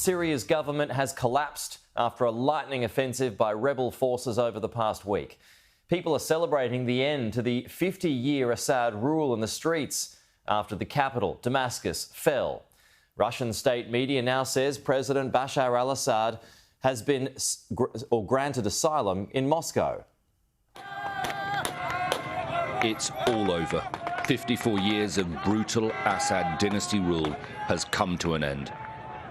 Syria's government has collapsed after a lightning offensive by rebel forces over the past week. People are celebrating the end to the 50-year Assad rule in the streets after the capital, Damascus, fell. Russian state media now says President Bashar al-Assad has been granted asylum in Moscow. It's all over. 54 years of brutal Assad dynasty rule has come to an end.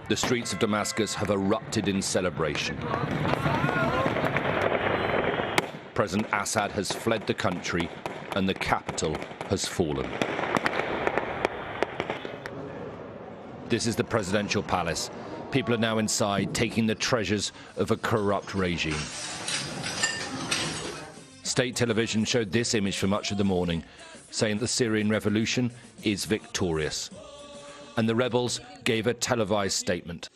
The streets of Damascus have erupted in celebration. President Assad has fled the country and the capital has fallen. This is the presidential palace. People are now inside, taking the treasures of a corrupt regime. State television showed this image for much of the morning, saying the Syrian revolution is victorious. And the rebels gave a televised statement.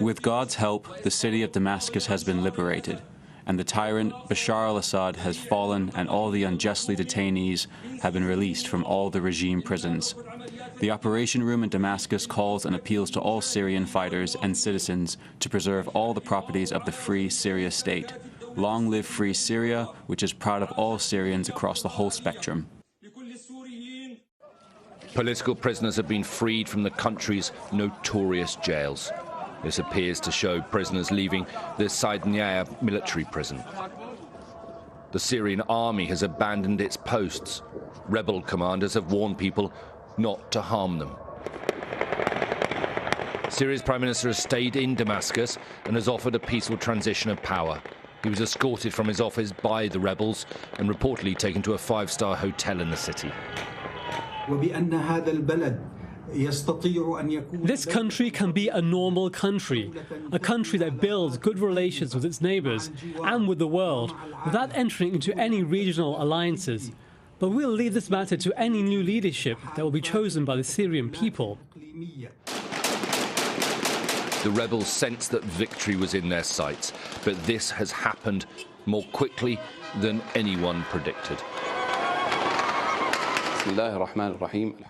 With God's help, the city of Damascus has been liberated, and the tyrant Bashar al-Assad has fallen, and all the unjustly detainees have been released from all the regime prisons. The operation room in Damascus calls and appeals to all Syrian fighters and citizens to preserve all the properties of the free Syria state. Long live free Syria, which is proud of all Syrians across the whole spectrum. Political prisoners have been freed from the country's notorious jails. This appears to show prisoners leaving the Syria military prison. The Syrian army has abandoned its posts. Rebel commanders have warned people not to harm them. Syria's Prime Minister has stayed in Damascus and has offered a peaceful transition of power. He was escorted from his office by the rebels and reportedly taken to a five-star hotel in the city. This country can be a normal country, a country that builds good relations with its neighbours and with the world without entering into any regional alliances. But we'll leave this matter to any new leadership that will be chosen by the Syrian people. The rebels sensed that victory was in their sights, but this has happened more quickly than anyone predicted.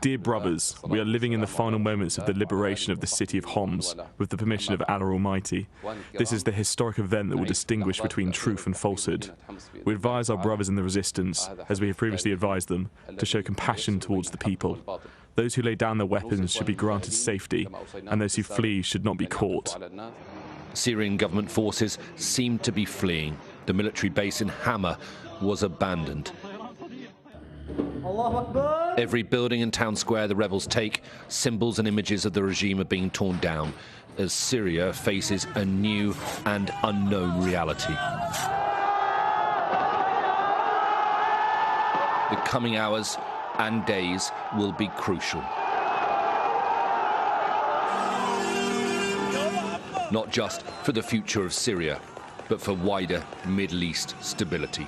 Dear brothers, we are living in the final moments of the liberation of the city of Homs, with the permission of Allah Almighty. This is the historic event that will distinguish between truth and falsehood. We advise our brothers in the resistance, as we have previously advised them, to show compassion towards the people. Those who lay down their weapons should be granted safety, and those who flee should not be caught. Syrian government forces seem to be fleeing. The military base in Hama was abandoned. Every building and town square the rebels take, symbols and images of the regime are being torn down as Syria faces a new and unknown reality. The coming hours and days will be crucial. Not just for the future of Syria, but for wider Middle East stability.